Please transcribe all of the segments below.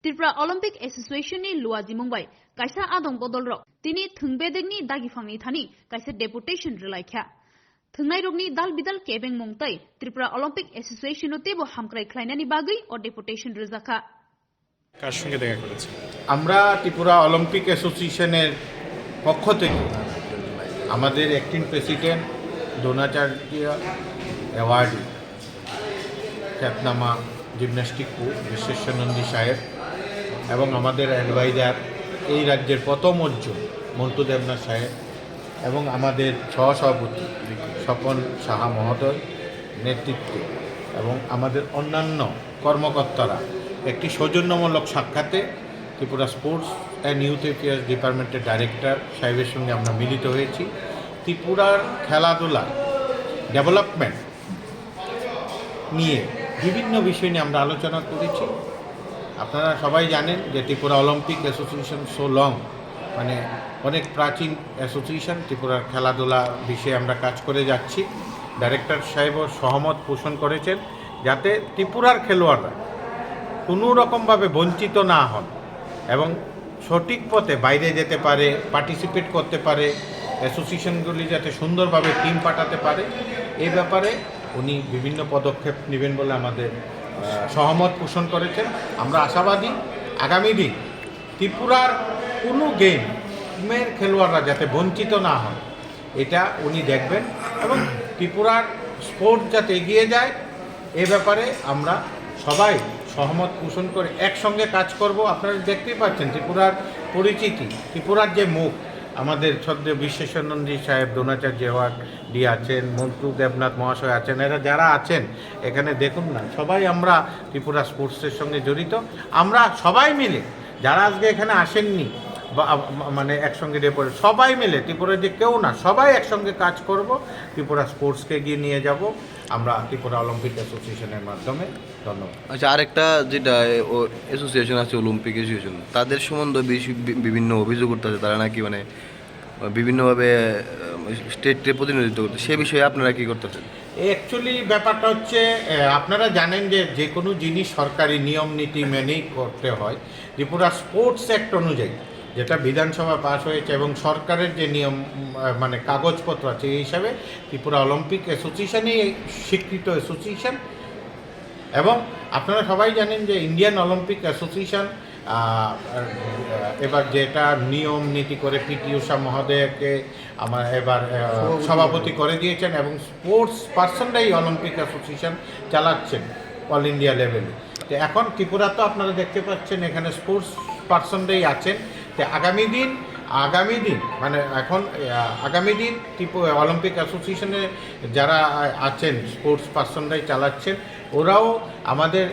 Tripura Olympic Association ni lua jimungbai kaisa adong bodol rok tini Thwng Bedekni dagifangni Thani kaisa Deputation relaikha Thwngnai rokni Dalbidal kebeng mongtai Tripura Olympic Association tebo hamkrai khlainani bagui o Deputation Rwkha কার সঙ্গে দেখা করেছে? আমরা Tripura Olympic অ্যাসোসিয়েশনের পক্ষ থেকে আমাদের acting president Dronacharya awardee খ্যাতনামা gymnastic coach বিশ্বেশ্বরনন্দী সাহেব এবং আমাদের অ্যাডভাইজার এই রাজ্যের প্রথম অর্জুন মন্টু দেবনাথ সাহেব এবং আমাদের সহসভাপতি স্বপন সাহা মহোদয় নেতৃত্বে এবং আমাদের অন্যান্য কর্মকর্তারা একটি সৌজন্যমূলক সাক্ষাতে Tripura sports and youth affairs ডিপার্টমেন্টের ডাইরেক্টর সাহেবের সঙ্গে আমরা মিলিত হয়েছি। ত্রিপুরার খেলাধুলা ডেভেলপমেন্ট নিয়ে বিভিন্ন বিষয় নিয়ে আমরা আলোচনা করেছি। আপনারা সবাই জানেন যে Tripura Olympic association so long মানে অনেক প্রাচীন অ্যাসোসিয়েশন। ত্রিপুরার খেলাধুলা বিষয়ে আমরা কাজ করে যাচ্ছি। ডাইরেক্টর সাহেবও সহমত পোষণ করেছেন যাতে ত্রিপুরার খেলোয়াড়রা কোনো রকমভাবে বঞ্চিত না হন এবং সঠিক পথে বাইরে যেতে পারে, পার্টিসিপেট করতে পারে, অ্যাসোসিয়েশনগুলি যাতে সুন্দরভাবে টিম পাঠাতে পারে, এই ব্যাপারে উনি বিভিন্ন পদক্ষেপ নেবেন বলে আমাদের সহমত পোষণ করেছেন। আমরা আশাবাদী আগামী দিন ত্রিপুরার কোনো গেমের খেলোয়াড়রা যাতে বঞ্চিত না হন এটা উনি দেখবেন এবং ত্রিপুরার স্পোর্ট যাতে এগিয়ে যায় এ ব্যাপারে আমরা সবাই সহমত পোষণ করে একসঙ্গে কাজ করব। আপনারা দেখতেই পাচ্ছেন ত্রিপুরার পরিচিতি, ত্রিপুরার যে মুখ আমাদের শ্রদ্ধেয় বিশ্বেশ্বরনন্দী সাহেব দ্রোণাচার্য অ্যাওয়ার্ডি আছেন, মন্টু দেবনাথ মহাশয় আছেন, এরা যারা আছেন এখানে দেখুন না, সবাই আমরা ত্রিপুরা স্পোর্টসের সঙ্গে জড়িত। আমরা সবাই মিলে যারা আজকে এখানে আসেননি মানে একসঙ্গে পড়ে সবাই মিলে ত্রিপুরার যে কেউ না সবাই একসঙ্গে কাজ করব, ত্রিপুরা স্পোর্টসকে এগিয়ে নিয়ে যাব আমরা ত্রিপুরা অলিম্পিক অ্যাসোসিয়েশনের মাধ্যমে। ধন্যবাদ। আচ্ছা, আরেকটা যেটা অ্যাসোসিয়েশন আছে অলিম্পিক অ্যাসোসিয়েশন, তাদের সম্বন্ধে বিভিন্ন অভিযোগ করতেছে, তারা নাকি মানে বিভিন্নভাবে স্টেটে প্রতিনিধিত্ব করতে, সে বিষয়ে আপনারা কী করতেছেন? অ্যাকচুয়ালি ব্যাপারটা হচ্ছে আপনারা জানেন যে কোনো জিনিস সরকারি নিয়ম নীতি মেনেই করতে হয়। ত্রিপুরা স্পোর্টস অ্যাক্ট অনুযায়ী যেটা বিধানসভা পাস হয়েছে এবং সরকারের যে নিয়ম মানে কাগজপত্র আছে এই হিসাবে ত্রিপুরা অলিম্পিক অ্যাসোসিয়েশনই স্বীকৃত অ্যাসোসিয়েশন। এবং আপনারা সবাই জানেন যে ইন্ডিয়ান অলিম্পিক অ্যাসোসিয়েশন এবার যেটা নিয়ম নীতি করে পিটি ঊষা মহোদয়কে আমার এবার সভাপতি করে দিয়েছেন এবং স্পোর্টস পার্সনরাই অলিম্পিক অ্যাসোসিয়েশন চালাচ্ছেন অল ইন্ডিয়া লেভেলে। তো এখন ত্রিপুরা তো আপনারা দেখতে পাচ্ছেন এখানে স্পোর্টস পার্সনরাই আছেন। তো আগামী দিন মানে এখন আগামী দিন ত্রিপুরা অলিম্পিক অ্যাসোসিয়েশনে যারা আছেন স্পোর্টস পার্সনরাই চালাচ্ছেন, ওরাও আমাদের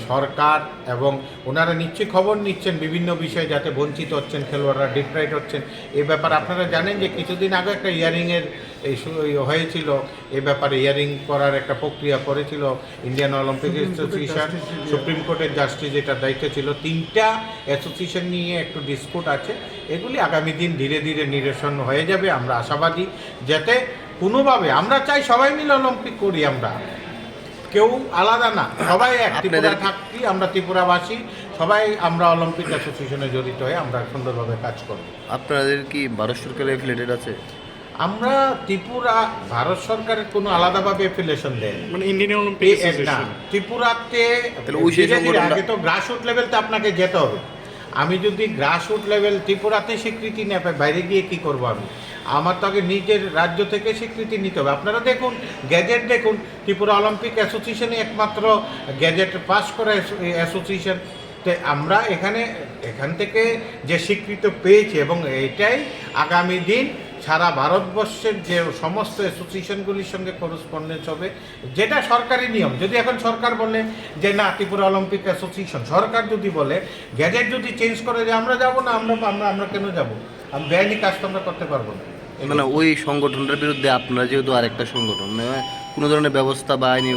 সরকার এবং ওনারা নিশ্চয়ই খবর নিচ্ছেন বিভিন্ন বিষয়ে যাতে বঞ্চিত হচ্ছেন খেলোয়াড়রা, ডিপ্রাইভ হচ্ছেন। এই ব্যাপারে আপনারা জানেন যে কিছুদিন আগে একটা ইয়ারিংয়ের হয়েছিল, এ ব্যাপারে ইয়ারিং করার একটা প্রক্রিয়া করেছিল ইন্ডিয়ান অলিম্পিক অ্যাসোসিয়েশন। সুপ্রিম কোর্টের জাস্টিস এটার দায়িত্ব ছিল। 3টা অ্যাসোসিয়েশন নিয়ে একটু ডিসপুট আছে, এগুলি আগামী দিন ধীরে ধীরে নিরসন হয়ে যাবে। আমরা আশাবাদী যাতে কোনোভাবে আমরা চাই সবাই মিলে অলিম্পিক করি, আমরা কেউ আলাদা না, সবাই এক ত্রিপুরা থাকি, আমরা ত্রিপুরাবাসী সবাই আমরা অলিম্পিক অ্যাসোসিয়েশনে জড়িত হয়ে আমরা সুন্দরভাবে কাজ করব। আপনাদের কি ভারত সরকারের অ্যাফিলিয়েটেড আছে? আমরা ত্রিপুরা ভারত সরকারের কোনো আলাদাভাবে অ্যাফিলিয়েশন দেয় মানে ইন্ডিয়ান অলিম্পিক অ্যাসোসিয়েশন ত্রিপুরাতে আগে তো গ্রাসরুট লেভেলতে আপনাকে যেতে হবে। আমি যদি গ্রাসরুট লেভেল ত্রিপুরাতে স্বীকৃতি না পাই বাইরে গিয়ে কী করবো আমি? আমার তো আগে নিজের রাজ্য থেকে স্বীকৃতি নিতে হবে। আপনারা দেখুন গ্যাজেট দেখুন, ত্রিপুরা অলিম্পিক অ্যাসোসিয়েশনে একমাত্র গ্যাজেট পাস করা অ্যাসোসিয়েশন। তো আমরা এখান থেকে যে স্বীকৃতি পেয়েছি এবং এটাই আগামী দিন সারা ভারতবর্ষের যে সমস্ত অ্যাসোসিয়েশনগুলির সঙ্গে করসপন্ডেন্স হবে, যেটা সরকারি নিয়ম। যদি এখন সরকার বলে যে না ত্রিপুরা অলিম্পিক অ্যাসোসিয়েশন, সরকার যদি বলে গ্যাজেট যদি চেঞ্জ করে যে আমরা যাব না, আমরা কেন যাব? আমি বেআইনি কাজ তো আমরা করতে পারবো না। মানে ওই সংগঠনটার বিরুদ্ধে আপনারা যেহেতু আরেকটা সংগঠন, কোনো ধরনের ব্যবস্থা বা আইনি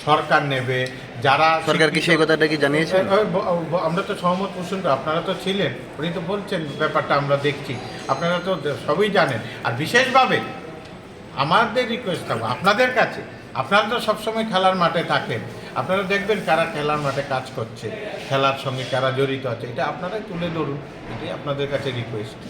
সরকার নেবে। যারা সরকার কি সেই কথাটা কি জানিয়েছেন? আমরা তো সহমত পোষণ করি, আপনারা তো ছিলেন, উনি তো বলছেন ব্যাপারটা আমরা দেখছি, আপনারা তো সবই জানেন। আর বিশেষভাবে আমাদের রিকোয়েস্ট থাকবো আপনাদের কাছে, আপনারা তো সবসময় খেলার মাঠে থাকেন, আপনারা দেখবেন কারা খেলার মাঠে কাজ করছে, খেলার সঙ্গে কারা জড়িত আছে, এটা আপনারাই তুলে ধরুন, এটাই আপনাদের কাছে রিকোয়েস্ট।